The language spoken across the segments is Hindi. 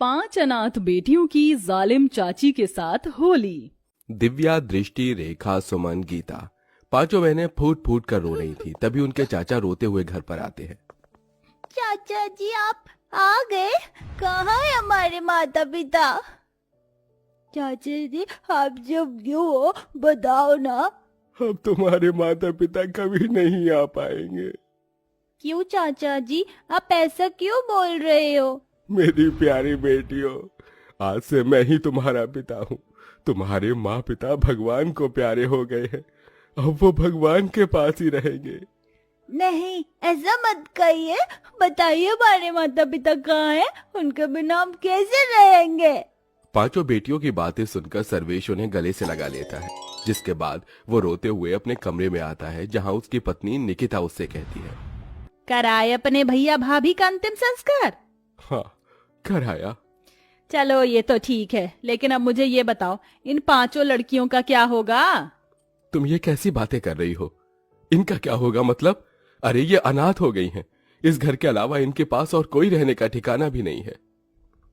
5 अनाथ बेटियों की जालिम चाची के साथ होली। दिव्या, दृष्टि, रेखा, सुमन, गीता पांचों बहनें फूट फूट कर रो रही थी। तभी उनके चाचा रोते हुए घर पर आते हैं। चाचा जी आप आ गए? कहाँ है हमारे माता पिता? चाचा जी आप जब क्यों हो बताओ ना। अब तुम्हारे माता पिता कभी नहीं आ पाएंगे। क्यों चाचा जी आप ऐसा क्यों बोल रहे हो? मेरी प्यारी बेटियों, आज से मैं ही तुम्हारा पिता हूँ। तुम्हारे माँ पिता भगवान को प्यारे हो गए हैं। अब वो भगवान के पास ही रहेंगे। नहीं ऐसा मत कहिए, बताइए हमारे माता पिता कहाँ हैं? उनके बिना हम कैसे रहेंगे? पांचों बेटियों की बातें सुनकर सर्वेश उन्हें गले से लगा लेता है, जिसके बाद वो रोते हुए अपने कमरे में आता है, जहाँ उसकी पत्नी निकिता उससे कहती है, कराए अपने भैया भाभी का अंतिम संस्कार? हाँ कराया। चलो ये तो ठीक है, लेकिन अब मुझे ये बताओ, इन 5 लड़कियों का क्या होगा? तुम ये कैसी बातें कर रही हो? इनका क्या होगा मतलब? अरे ये अनाथ हो गई हैं। इस घर के अलावा इनके पास और कोई रहने का ठिकाना भी नहीं है।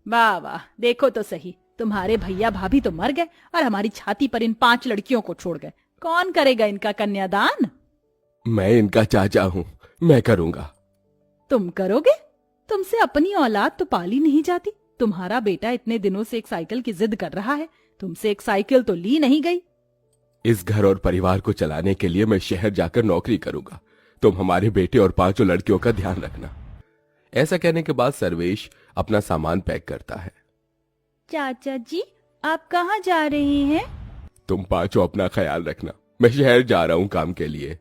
वाह वाह, देखो तो सही, तुम्हारे भैया भाभी तो मर गए और हमारी छाती पर इन 5 लड़कियों को छोड़ गए। कौन करेगा इनका कन्यादान? मैं इनका चाचा हूँ, मैं करूँगा। तुम करोगे? तुमसे अपनी औलाद तो पाली नहीं जाती। तुम्हारा बेटा इतने दिनों से एक साइकिल की जिद कर रहा है, तुमसे एक साइकिल तो ली नहीं गई। इस घर और परिवार को चलाने के लिए मैं शहर जाकर नौकरी करूंगा। तुम हमारे बेटे और 5 लड़कियों का ध्यान रखना। ऐसा कहने के बाद सर्वेश अपना सामान पैक करता है। चाचा जी आप कहाँ जा रहे हैं? तुम 5 अपना ख्याल रखना, मैं शहर जा रहा हूँ काम के लिए।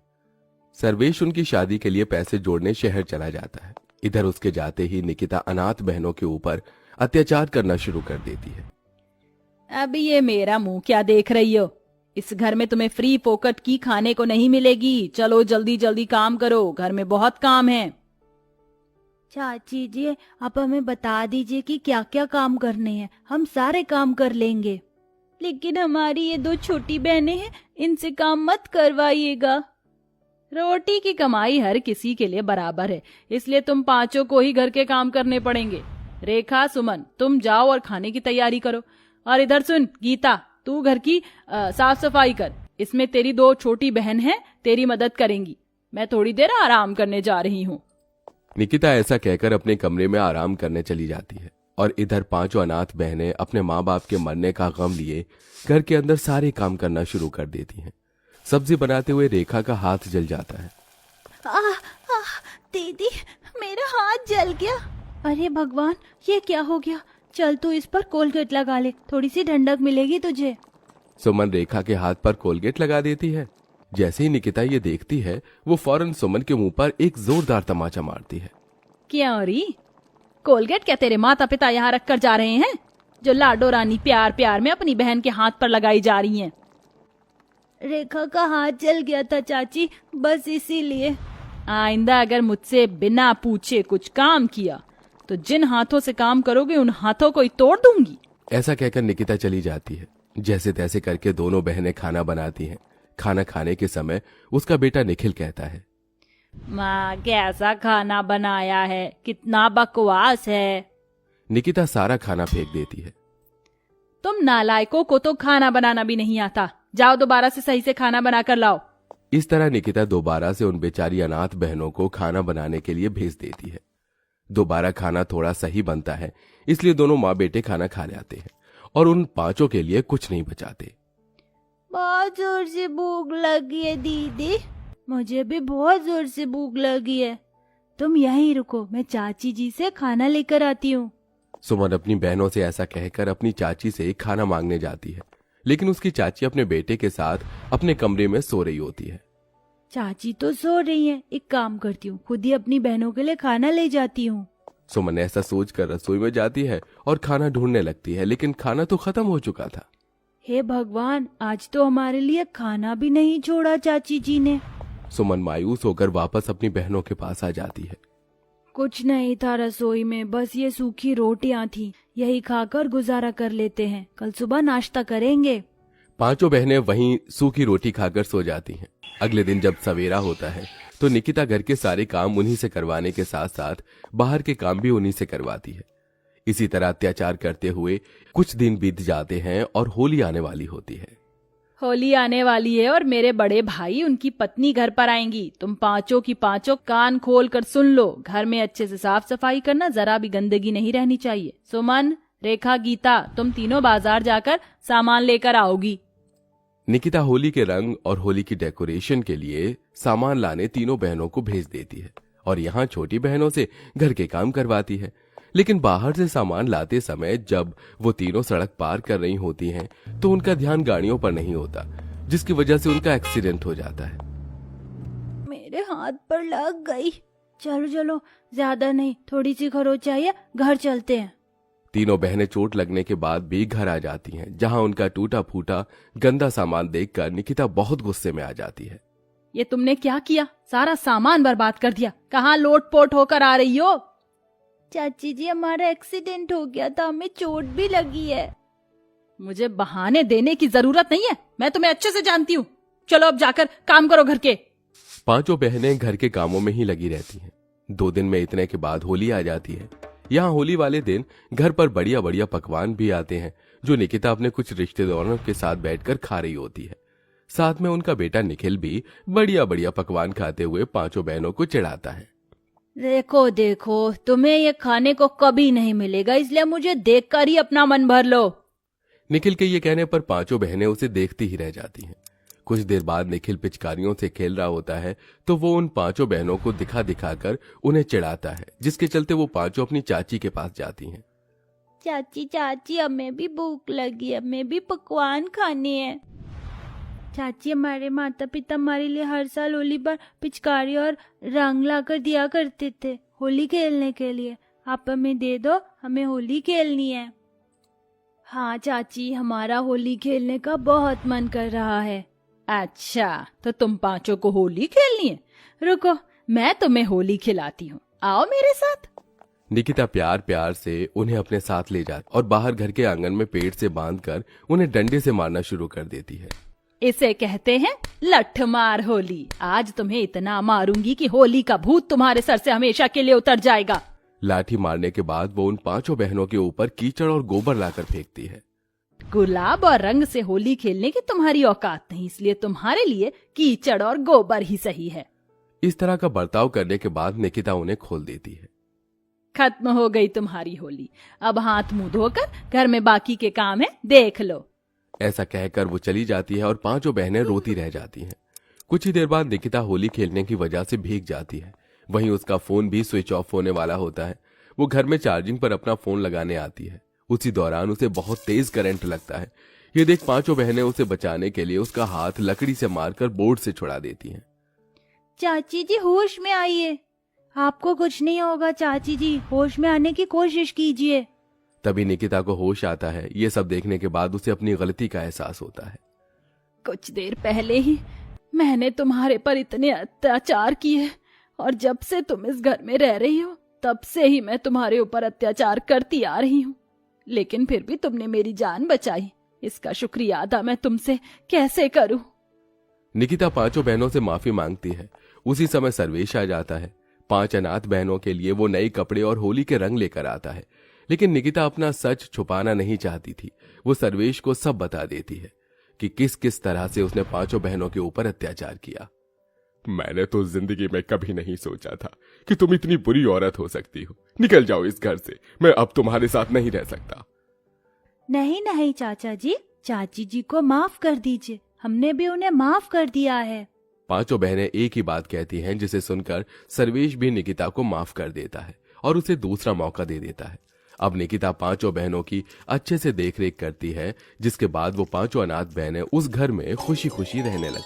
सर्वेश उनकी शादी के लिए पैसे जोड़ने शहर चला जाता है। इधर उसके जाते ही निकिता अनाथ बहनों के ऊपर अत्याचार करना शुरू कर देती है। अब ये मेरा मुंह क्या देख रही हो? इस घर में तुम्हें फ्री फोकट की खाने को नहीं मिलेगी। चलो जल्दी जल्दी काम करो, घर में बहुत काम है। चाची जी आप हमें बता दीजिए कि क्या क्या काम करने हैं, हम सारे काम कर लेंगे। लेकिन हमारी ये 2 छोटी बहनें हैं, इनसे काम मत करवाइएगा। रोटी की कमाई हर किसी के लिए बराबर है, इसलिए तुम 5 को ही घर के काम करने पड़ेंगे। रेखा, सुमन, तुम जाओ और खाने की तैयारी करो। और इधर सुन गीता, तू घर की साफ सफाई कर। इसमें तेरी 2 छोटी बहन हैं, तेरी मदद करेंगी। मैं थोड़ी देर आराम करने जा रही हूँ। निकिता ऐसा कहकर अपने कमरे में आराम करने चली जाती है और इधर 5 अनाथ बहनें अपने माँ बाप के मरने का गम लिए घर के अंदर सारे काम करना शुरू कर देती हैं। सब्जी बनाते हुए रेखा का हाथ जल जाता है। दीदी मेरा हाथ जल गया। अरे भगवान ये क्या हो गया? चल तू इस पर कोलगेट लगा ले, थोड़ी सी ठंडक मिलेगी तुझे। सुमन रेखा के हाथ पर कोलगेट लगा देती है। जैसे ही निकिता ये देखती है, वो फौरन सुमन के मुंह पर एक जोरदार तमाचा मारती है। क्यों री? कोलगेट क्या तेरे माता पिता यहाँ रख कर जा रहे हैं, जो लाडो रानी प्यार प्यार में अपनी बहन के हाथ पर लगाई जा रही हैं? रेखा का हाथ जल गया था चाची, बस इसीलिए। आइंदा अगर मुझसे बिना पूछे कुछ काम किया तो जिन हाथों से काम करोगे उन हाथों को ही तोड़ दूंगी। ऐसा कहकर निकिता चली जाती है। जैसे तैसे करके दोनों बहनें खाना बनाती हैं। खाना खाने के समय उसका बेटा निखिल कहता है, माँ कैसा खाना बनाया है, कितना बकवास है। निकिता सारा खाना फेंक देती है। तुम नालायकों को तो खाना बनाना भी नहीं आता। जाओ दोबारा से सही से खाना बना कर लाओ। इस तरह निकिता दोबारा से उन बेचारी अनाथ बहनों को खाना बनाने के लिए भेज देती है। दोबारा खाना थोड़ा सही बनता है, इसलिए दोनों माँ बेटे खाना खा जाते हैं और उन 5 के लिए कुछ नहीं बचाते। बहुत जोर से भूख लगी है दीदी, मुझे भी बहुत जोर से भूख लगी है। तुम यहीं रुको, मैं चाची जी से खाना लेकर आती हूँ। सुमन अपनी बहनों से ऐसा कहकर अपनी चाची से खाना मांगने जाती है, लेकिन उसकी चाची अपने बेटे के साथ अपने कमरे में सो रही होती है। चाची तो सो रही हैं, एक काम करती हूँ, खुद ही अपनी बहनों के लिए खाना ले जाती हूँ। सुमन ऐसा सोचकर रसोई में जाती है और खाना ढूंढने लगती है, लेकिन खाना तो खत्म हो चुका था। हे भगवान, आज तो हमारे लिए खाना भी नहीं छोड़ा चाची जी ने। सुमन मायूस होकर वापस अपनी बहनों के पास आ जाती है। कुछ नहीं था रसोई में, बस ये सूखी रोटियां थी, यही खाकर गुजारा कर लेते हैं, कल सुबह नाश्ता करेंगे। 5 बहनें वहीं सूखी रोटी खाकर सो जाती हैं। अगले दिन जब सवेरा होता है तो निकिता घर के सारे काम उन्हीं से करवाने के साथ साथ बाहर के काम भी उन्हीं से करवाती है। इसी तरह अत्याचार करते हुए कुछ दिन बीत जाते हैं और होली आने वाली होती है। होली आने वाली है और मेरे बड़े भाई उनकी पत्नी घर पर आएंगी। तुम पांचों की पांचों कान खोल कर सुन लो। घर में अच्छे से साफ सफाई करना, जरा भी गंदगी नहीं रहनी चाहिए। सुमन, रेखा, गीता, तुम तीनों बाजार जाकर सामान लेकर आओगी। निकिता होली के रंग और होली की डेकोरेशन के लिए सामान लाने तीनों बहनों को भेज देती है और यहाँ छोटी बहनों से घर के काम करवाती है। लेकिन बाहर से सामान लाते समय जब वो तीनों सड़क पार कर रही होती हैं, तो उनका ध्यान गाड़ियों पर नहीं होता, जिसकी वजह से उनका एक्सीडेंट हो जाता है। मेरे हाथ पर लग गई। चलो चलो, ज्यादा नहीं, थोड़ी सी खरोच आई है, घर चलते हैं। तीनों बहनें चोट लगने के बाद भी घर आ जाती हैं, जहां उनका टूटा फूटा गंदा सामान देखकर निकिता बहुत गुस्से में आ जाती है। ये तुमने क्या किया? सारा सामान बर्बाद कर दिया। कहाँ लोट पोट होकर आ रही हो? चाची जी, हमारा एक्सीडेंट हो गया था, हमें चोट भी लगी है। मुझे बहाने देने की जरूरत नहीं है, मैं तुम्हें अच्छे से जानती हूँ। चलो अब जाकर काम करो घर के। पांचों बहनें घर के कामों में ही लगी रहती हैं। 2 दिन में इतने के बाद होली आ जाती है। यहाँ होली वाले दिन घर पर बढ़िया बढ़िया पकवान भी आते हैं, जो निकिता अपने कुछ रिश्तेदारों के साथ बैठकर खा रही होती है। साथ में उनका बेटा निखिल भी बढ़िया बढ़िया पकवान खाते हुए पांचों बहनों को चिढ़ाता है। देखो देखो, तुम्हें ये खाने को कभी नहीं मिलेगा, इसलिए मुझे देखकर ही अपना मन भर लो। निखिल के ये कहने पर पांचों बहनें उसे देखती ही रह जाती हैं। कुछ देर बाद निखिल पिचकारियों से खेल रहा होता है, तो वो उन पांचों बहनों को दिखा दिखाकर उन्हें चिढ़ाता है, जिसके चलते वो पांचों अपनी चाची के पास जाती हैं। चाची चाची, हमें भी भूख लगी, हमें भी पकवान खाने हैं। चाची, हमारे माता पिता हमारे लिए हर साल होली पर पिचकारी और रंग लाकर दिया करते थे होली खेलने के लिए। आप हमें दे दो, हमें होली खेलनी है। हाँ चाची, हमारा होली खेलने का बहुत मन कर रहा है। अच्छा, तो तुम पांचों को होली खेलनी है? रुको, मैं तुम्हें होली खिलाती हूँ, आओ मेरे साथ। निकिता प्यार प्यार से उन्हें अपने साथ ले जाती और बाहर घर के आंगन में पेड़ से बांधकर उन्हें डंडे से मारना शुरू कर देती है। इसे कहते हैं लठमार होली। आज तुम्हें इतना मारूंगी कि होली का भूत तुम्हारे सर से हमेशा के लिए उतर जाएगा। लाठी मारने के बाद वो उन पांचों बहनों के ऊपर कीचड़ और गोबर लाकर फेंकती है। गुलाब और रंग से होली खेलने की तुम्हारी औकात नहीं, इसलिए तुम्हारे लिए कीचड़ और गोबर ही सही है। इस तरह का बर्ताव करने के बाद निकिता उन्हें खोल देती है। खत्म हो गई तुम्हारी होली। अब हाथ मुंह धोकर घर में बाकी के काम है, देख लो। ऐसा कहकर वो चली जाती है और पांचों बहनें रोती रह जाती हैं। कुछ ही देर बाद निकिता होली खेलने की वजह से भीग जाती है। वहीं उसका फोन भी स्विच ऑफ होने वाला होता है। वो घर में चार्जिंग पर अपना फोन लगाने आती है। उसी दौरान उसे बहुत तेज करंट लगता है। ये देख पांचों बहनें उसे बचाने के लिए उसका हाथ लकड़ी से मारकर बोर्ड से छुड़ा देती हैं। चाची जी, होश में आइए, आपको कुछ नहीं होगा। चाची जी, होश में आने की कोशिश कीजिए। तभी निकिता को होश आता है। ये सब देखने के बाद उसे अपनी गलती का एहसास होता है। कुछ देर पहले ही मैंने तुम्हारे पर इतने अत्याचार किए और जब से तुम इस घर में रह रही हो तब से ही मैं तुम्हारे ऊपर अत्याचार करती आ रही हूँ, लेकिन फिर भी तुमने मेरी जान बचाई। इसका शुक्रिया अदा मैं तुमसे कैसे करूं? निकिता पांचों बहनों से माफी मांगती है। उसी समय सर्वेश आ जाता है। 5 अनाथ बहनों के लिए वो नए कपड़े और होली के रंग लेकर आता है, लेकिन निकिता अपना सच छुपाना नहीं चाहती थी। वो सर्वेश को सब बता देती है कि किस किस तरह से उसने पांचों बहनों के ऊपर अत्याचार किया। मैंने तो जिंदगी में कभी नहीं सोचा था कि तुम इतनी बुरी औरत हो सकती हो। निकल जाओ इस घर से, मैं अब तुम्हारे साथ नहीं रह सकता। नहीं नहीं चाचा जी, चाची जी को माफ कर दीजिए, हमने भी उन्हें माफ कर दिया है। पांचों बहनें एक ही बात कहती हैं, जिसे सुनकर सर्वेश भी निकिता को माफ कर देता है और उसे दूसरा मौका दे देता है। अब निकिता पांचों बहनों की अच्छे से देखरेख करती है, जिसके बाद वो पांचों अनाथ बहनें उस घर में खुशी खुशी रहने लगती।